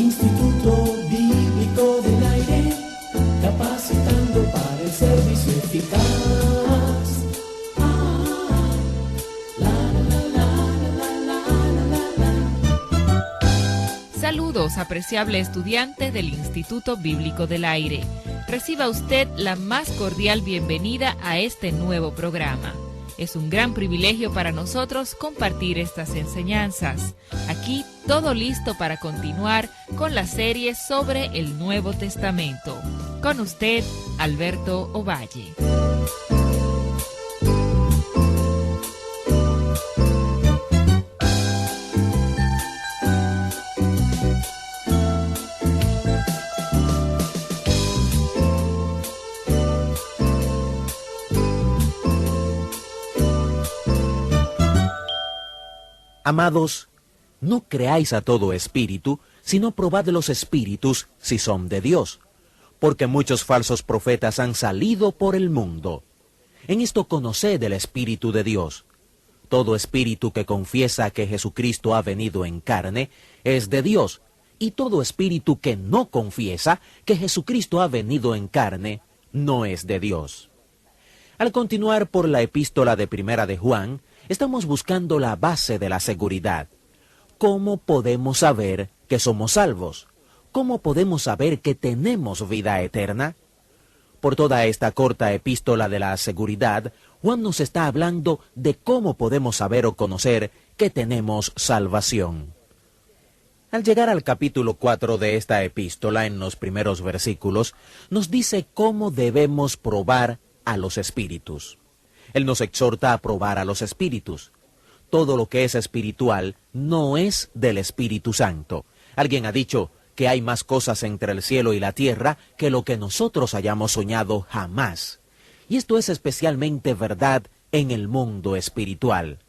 Instituto Bíblico del Aire, capacitando para el servicio eficaz. Saludos, apreciable estudiante del Instituto Bíblico del Aire. Reciba usted la más cordial bienvenida a este nuevo programa. Es un gran privilegio para nosotros compartir estas enseñanzas. Aquí todo listo para continuar con la serie sobre el Nuevo Testamento. Con usted, Alberto Ovalle. Amados, no creáis a todo espíritu, sino probad los espíritus si son de Dios, porque muchos falsos profetas han salido por el mundo. En esto conoced el Espíritu de Dios. Todo espíritu que confiesa que Jesucristo ha venido en carne es de Dios, y todo espíritu que no confiesa que Jesucristo ha venido en carne no es de Dios. Al continuar por la epístola de Primera de Juan, estamos buscando la base de la seguridad. ¿Cómo podemos saber que somos salvos? ¿Cómo podemos saber que tenemos vida eterna? Por toda esta corta epístola de la seguridad, Juan nos está hablando de cómo podemos saber o conocer que tenemos salvación. Al llegar al capítulo 4 de esta epístola, en los primeros versículos, nos dice cómo debemos probar a los espíritus. Él nos exhorta a probar a los espíritus. Todo lo que es espiritual no es del Espíritu Santo. Alguien ha dicho que hay más cosas entre el cielo y la tierra que lo que nosotros hayamos soñado jamás. Y esto es especialmente verdad en el mundo espiritual.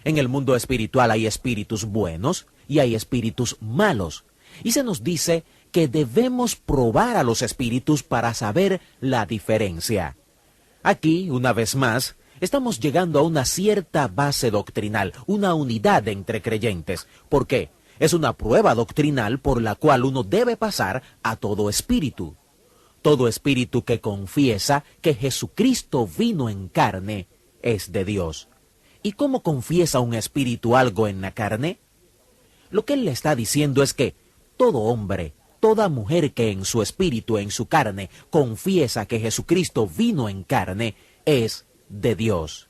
En el mundo espiritual hay espíritus buenos y hay espíritus malos. Y se nos dice que debemos probar a los espíritus para saber la diferencia. Aquí, una vez más, estamos llegando a una cierta base doctrinal, una unidad entre creyentes. ¿Por qué? Es una prueba doctrinal por la cual uno debe pasar a todo espíritu. Todo espíritu que confiesa que Jesucristo vino en carne es de Dios. ¿Y cómo confiesa un espíritu algo en la carne? Lo que él le está diciendo es que todo hombre, toda mujer que en su espíritu, en su carne, confiesa que Jesucristo vino en carne, es de Dios.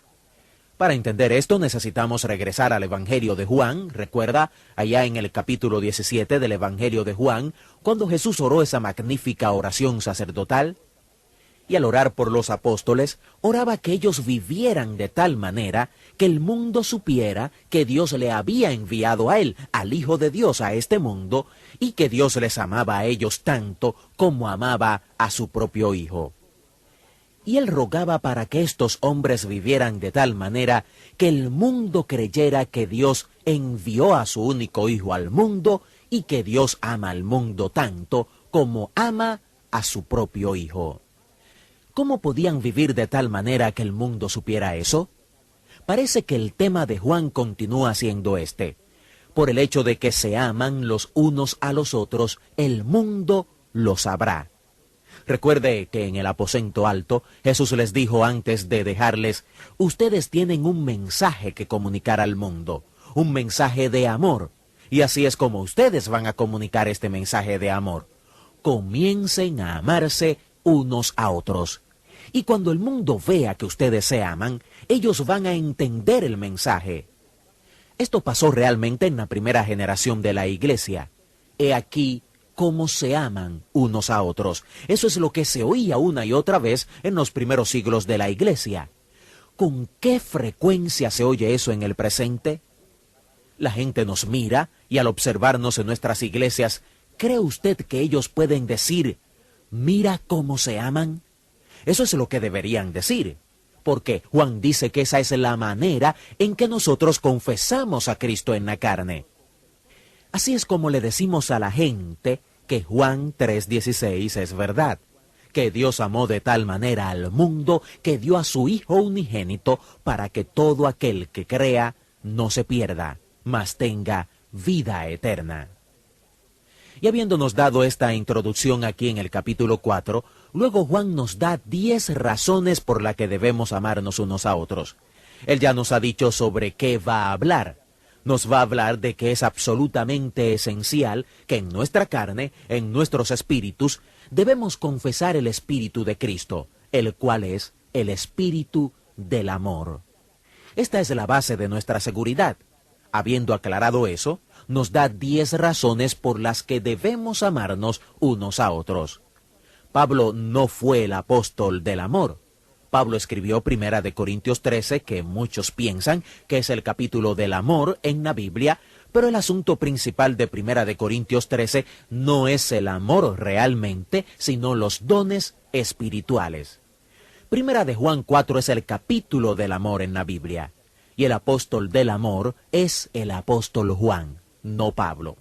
Para entender esto necesitamos regresar al Evangelio de Juan. Recuerda, allá en el capítulo 17 del Evangelio de Juan, cuando Jesús oró esa magnífica oración sacerdotal. Y al orar por los apóstoles, oraba que ellos vivieran de tal manera que el mundo supiera que Dios le había enviado a él, al Hijo de Dios, a este mundo, y que Dios les amaba a ellos tanto como amaba a su propio Hijo. Y él rogaba para que estos hombres vivieran de tal manera que el mundo creyera que Dios envió a su único Hijo al mundo y que Dios ama al mundo tanto como ama a su propio Hijo. ¿Cómo podían vivir de tal manera que el mundo supiera eso? Parece que el tema de Juan continúa siendo este. Por el hecho de que se aman los unos a los otros, el mundo lo sabrá. Recuerde que en el aposento alto, Jesús les dijo antes de dejarles, ustedes tienen un mensaje que comunicar al mundo, un mensaje de amor, y así es como ustedes van a comunicar este mensaje de amor. Comiencen a amarse unos a otros. Y cuando el mundo vea que ustedes se aman, ellos van a entender el mensaje. Esto pasó realmente en la primera generación de la iglesia. He aquí cómo se aman unos a otros. Eso es lo que se oía una y otra vez en los primeros siglos de la iglesia. ¿Con qué frecuencia se oye eso en el presente? La gente nos mira y al observarnos en nuestras iglesias, ¿cree usted que ellos pueden decir, mira cómo se aman? Eso es lo que deberían decir, porque Juan dice que esa es la manera en que nosotros confesamos a Cristo en la carne. Así es como le decimos a la gente que Juan 3:16 es verdad, que Dios amó de tal manera al mundo que dio a su Hijo unigénito para que todo aquel que crea no se pierda, mas tenga vida eterna. Y habiéndonos dado esta introducción aquí en el capítulo 4, luego Juan nos da 10 razones por las que debemos amarnos unos a otros. Él ya nos ha dicho sobre qué va a hablar. Nos va a hablar de que es absolutamente esencial que en nuestra carne, en nuestros espíritus, debemos confesar el Espíritu de Cristo, el cual es el Espíritu del amor. Esta es la base de nuestra seguridad. Habiendo aclarado eso, nos da 10 razones por las que debemos amarnos unos a otros. Pablo no fue el apóstol del amor. Pablo escribió 1 Corintios 13, que muchos piensan que es el capítulo del amor en la Biblia, pero el asunto principal de 1 Corintios 13 no es el amor realmente, sino los dones espirituales. 1 Juan 4 es el capítulo del amor en la Biblia, y el apóstol del amor es el apóstol Juan, no Pablo.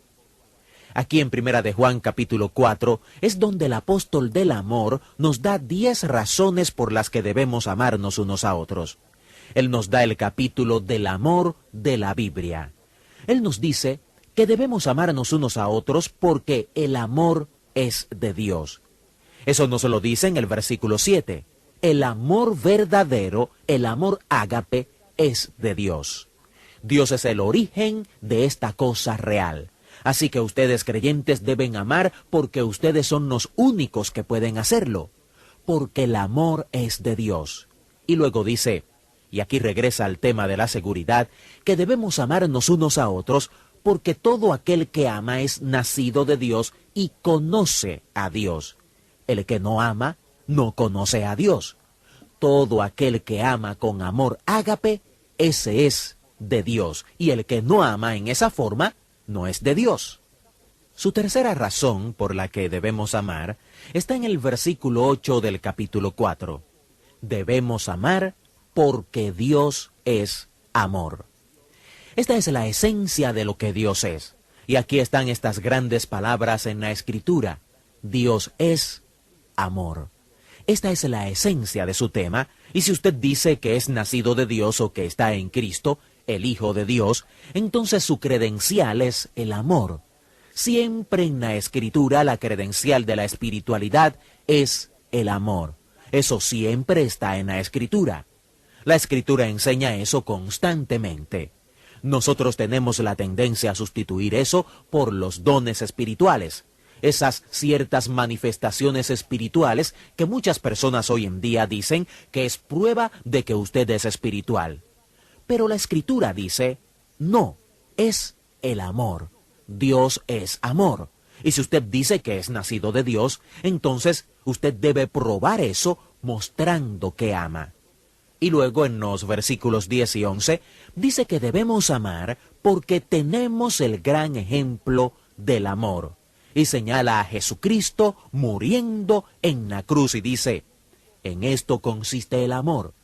Aquí en 1 Juan capítulo 4 es donde el apóstol del amor nos da 10 razones por las que debemos amarnos unos a otros. Él nos da el capítulo del amor de la Biblia. Él nos dice que debemos amarnos unos a otros porque el amor es de Dios. Eso nos lo dice en el versículo 7. El amor verdadero, el amor ágape, es de Dios. Dios es el origen de esta cosa real. Así que ustedes creyentes deben amar porque ustedes son los únicos que pueden hacerlo. Porque el amor es de Dios. Y luego dice, y aquí regresa al tema de la seguridad, que debemos amarnos unos a otros porque todo aquel que ama es nacido de Dios y conoce a Dios. El que no ama, no conoce a Dios. Todo aquel que ama con amor ágape, ese es de Dios. Y el que no ama en esa forma, no es de Dios. Su tercera razón por la que debemos amar está en el versículo 8 del capítulo 4. Debemos amar porque Dios es amor. Esta es la esencia de lo que Dios es. Y aquí están estas grandes palabras en la Escritura. Dios es amor. Esta es la esencia de su tema, y si usted dice que es nacido de Dios o que está en Cristo, el Hijo de Dios, entonces su credencial es el amor. Siempre en la Escritura la credencial de la espiritualidad es el amor. Eso siempre está en la Escritura. La Escritura enseña eso constantemente. Nosotros tenemos la tendencia a sustituir eso por los dones espirituales. Esas ciertas manifestaciones espirituales que muchas personas hoy en día dicen que es prueba de que usted es espiritual. Pero la Escritura dice, no, es el amor. Dios es amor. Y si usted dice que es nacido de Dios, entonces usted debe probar eso mostrando que ama. Y luego en los versículos 10 y 11 dice que debemos amar porque tenemos el gran ejemplo del amor. Y señala a Jesucristo muriendo en la cruz y dice, en esto consiste el amor.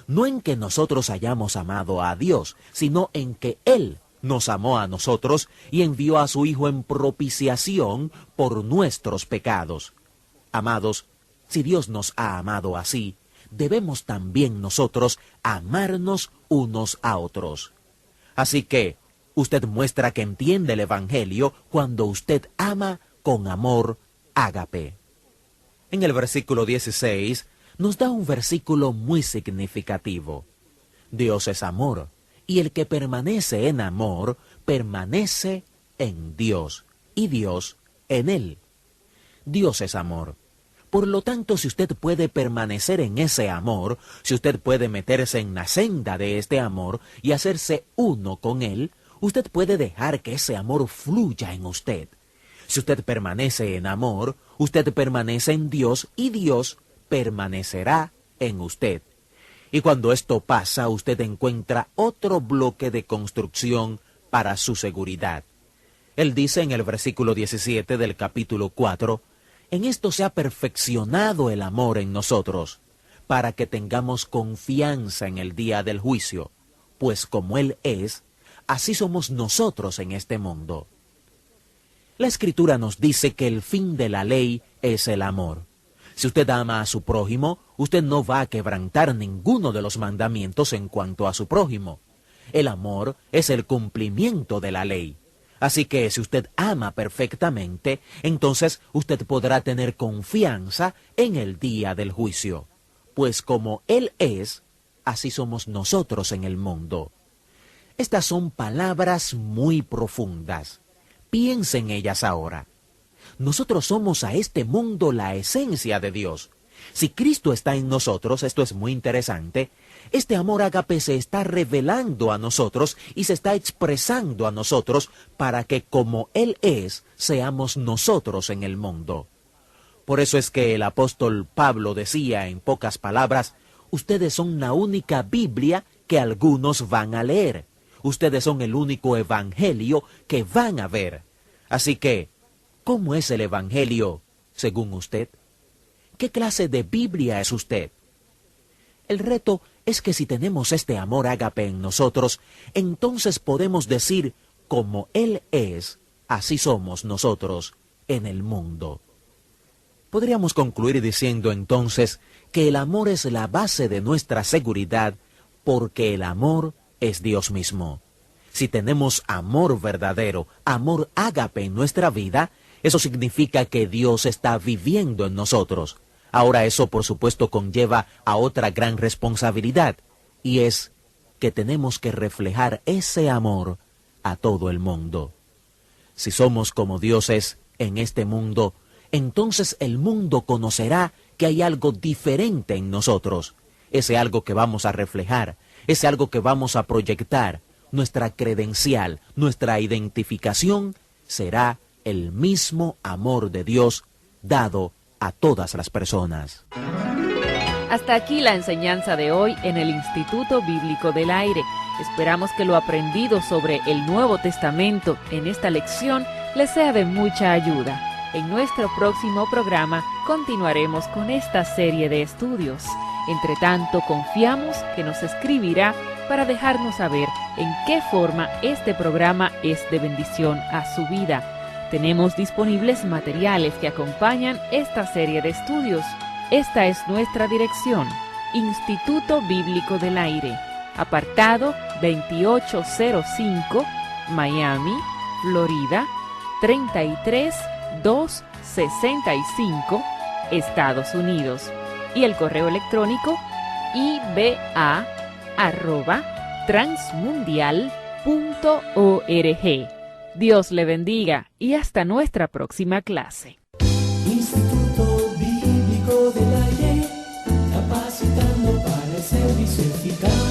No en que nosotros hayamos amado a Dios, sino en que Él nos amó a nosotros y envió a su Hijo en propiciación por nuestros pecados. Amados, si Dios nos ha amado así, debemos también nosotros amarnos unos a otros. Así que, usted muestra que entiende el Evangelio cuando usted ama con amor ágape. En el versículo 16 nos da un versículo muy significativo. Dios es amor, y el que permanece en amor, permanece en Dios, y Dios en él. Dios es amor. Por lo tanto, si usted puede permanecer en ese amor, si usted puede meterse en la senda de este amor y hacerse uno con él, usted puede dejar que ese amor fluya en usted. Si usted permanece en amor, usted permanece en Dios y Dios permanecerá en usted. Y cuando esto pasa, usted encuentra otro bloque de construcción para su seguridad. Él dice en el versículo 17 del capítulo 4, en esto se ha perfeccionado el amor en nosotros, para que tengamos confianza en el día del juicio, pues como Él es, así somos nosotros en este mundo. La Escritura nos dice que el fin de la ley es el amor. Si usted ama a su prójimo, usted no va a quebrantar ninguno de los mandamientos en cuanto a su prójimo. El amor es el cumplimiento de la ley. Así que si usted ama perfectamente, entonces usted podrá tener confianza en el día del juicio. Pues como Él es, así somos nosotros en el mundo. Estas son palabras muy profundas. Piense en ellas ahora. Nosotros somos a este mundo la esencia de Dios. Si Cristo está en nosotros, esto es muy interesante, este amor ágape se está revelando a nosotros y se está expresando a nosotros para que como Él es, seamos nosotros en el mundo. Por eso es que el apóstol Pablo decía en pocas palabras, ustedes son la única Biblia que algunos van a leer. Ustedes son el único evangelio que van a ver. Así que, ¿cómo es el evangelio según usted? ¿Qué clase de Biblia es usted? El reto es que si tenemos este amor ágape en nosotros, entonces podemos decir, como Él es, así somos nosotros en el mundo. Podríamos concluir diciendo entonces que el amor es la base de nuestra seguridad, porque el amor es Dios mismo. Si tenemos amor verdadero, amor ágape en nuestra vida, eso significa que Dios está viviendo en nosotros. Ahora eso por supuesto conlleva a otra gran responsabilidad, y es que tenemos que reflejar ese amor a todo el mundo. Si somos como Dios es en este mundo, entonces el mundo conocerá que hay algo diferente en nosotros. Ese algo que vamos a reflejar, ese algo que vamos a proyectar, nuestra credencial, nuestra identificación, será el mismo amor de Dios dado a todas las personas. Hasta aquí la enseñanza de hoy en el Instituto Bíblico del Aire. Esperamos que lo aprendido sobre el Nuevo Testamento en esta lección les sea de mucha ayuda. En nuestro próximo programa continuaremos con esta serie de estudios. Entre tanto, confiamos que nos escribirá para dejarnos saber en qué forma este programa es de bendición a su vida. Tenemos disponibles materiales que acompañan esta serie de estudios. Esta es nuestra dirección: Instituto Bíblico del Aire, apartado 2805, Miami, Florida, 33265, Estados Unidos. Y el correo electrónico iba@transmundial.org. Dios le bendiga y hasta nuestra próxima clase. Instituto Bíblico del Aire, capacitando para el servicio eficaz.